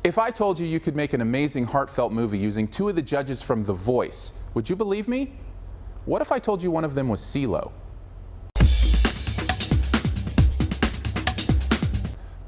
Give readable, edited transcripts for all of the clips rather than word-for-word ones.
If I told you you could make an amazing heartfelt movie using two of the judges from The Voice, would you believe me? What if I told you one of them was CeeLo?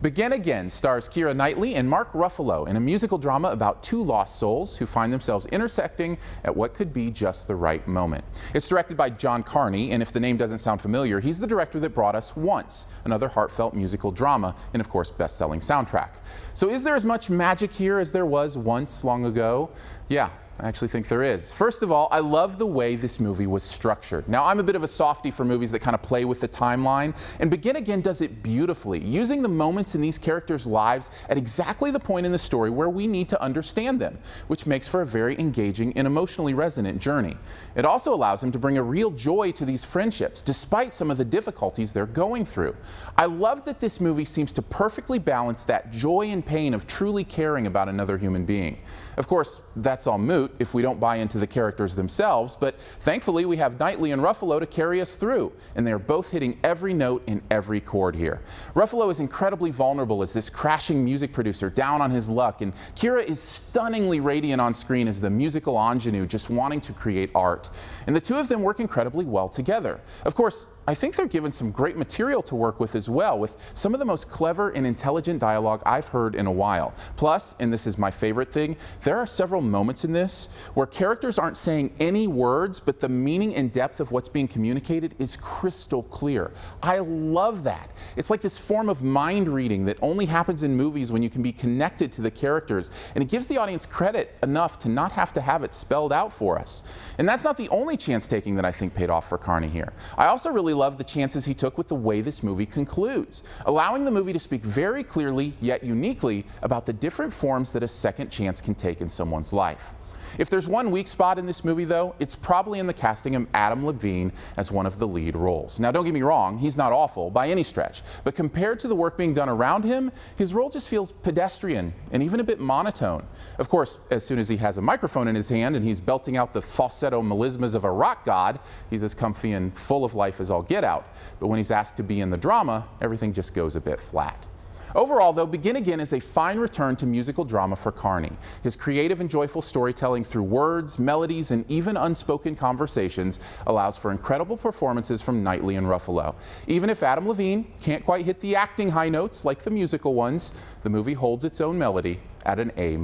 Begin Again stars Keira Knightley and Mark Ruffalo in a musical drama about two lost souls who find themselves intersecting at what could be just the right moment. It's directed by John Carney, and if the name doesn't sound familiar, he's the director that brought us Once, another heartfelt musical drama, and of course best-selling soundtrack. So is there as much magic here as there was once long ago? Yeah. I actually think there is. First of all, I love the way this movie was structured. Now, I'm a bit of a softie for movies that kind of play with the timeline, and Begin Again does it beautifully, using the moments in these characters' lives at exactly the point in the story where we need to understand them, which makes for a very engaging and emotionally resonant journey. It also allows him to bring a real joy to these friendships, despite some of the difficulties they're going through. I love that this movie seems to perfectly balance that joy and pain of truly caring about another human being. Of course, that's all moot if we don't buy into the characters themselves, but thankfully we have Knightley and Ruffalo to carry us through, and they're both hitting every note in every chord here. Ruffalo is incredibly vulnerable as this crashing music producer down on his luck, and Keira is stunningly radiant on screen as the musical ingenue just wanting to create art. And the two of them work incredibly well together. Of course, I think they're given some great material to work with as well, with some of the most clever and intelligent dialogue I've heard in a while. Plus, and this is my favorite thing, there are several moments in this where characters aren't saying any words, but the meaning and depth of what's being communicated is crystal clear. I love that. It's like this form of mind reading that only happens in movies when you can be connected to the characters, and it gives the audience credit enough to not have to have it spelled out for us. And that's not the only chance taking that I think paid off for Carney here. I also really love the chances he took with the way this movie concludes, allowing the movie to speak very clearly yet uniquely about the different forms that a second chance can take in someone's life. If there's one weak spot in this movie, though, it's probably in the casting of Adam Levine as one of the lead roles. Now, don't get me wrong, he's not awful by any stretch, but compared to the work being done around him, his role just feels pedestrian and even a bit monotone. Of course, as soon as he has a microphone in his hand and he's belting out the falsetto melismas of a rock god, he's as comfy and full of life as all get out. But when he's asked to be in the drama, everything just goes a bit flat. Overall, though, Begin Again is a fine return to musical drama for Carney. His creative and joyful storytelling through words, melodies, and even unspoken conversations allows for incredible performances from Knightley and Ruffalo. Even if Adam Levine can't quite hit the acting high notes like the musical ones, the movie holds its own melody at an A-.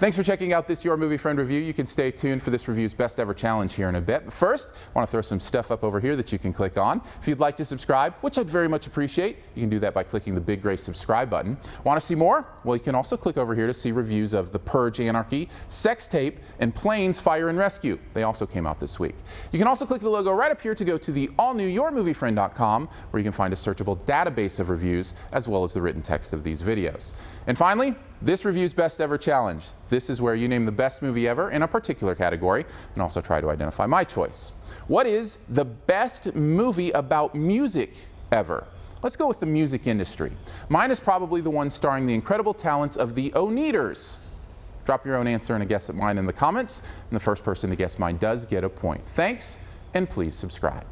Thanks for checking out this Your Movie Friend review. You can stay tuned for this review's best ever challenge here in a bit. But first, I want to throw some stuff up over here that you can click on. If you'd like to subscribe, which I'd very much appreciate, you can do that by clicking the big gray subscribe button. Want to see more? Well, you can also click over here to see reviews of The Purge: Anarchy, Sex Tape, and Planes: Fire and Rescue. They also came out this week. You can also click the logo right up here to go to the all-new YourMovieFriend.com, where you can find a searchable database of reviews as well as the written text of these videos. And finally, this review's best ever challenge. This is where you name the best movie ever in a particular category and also try to identify my choice. What is the best movie about music ever? Let's go with the music industry. Mine is probably the one starring the incredible talents of the Oneaters. Drop your own answer and a guess at mine in the comments, and the first person to guess mine does get a point. Thanks, and please subscribe.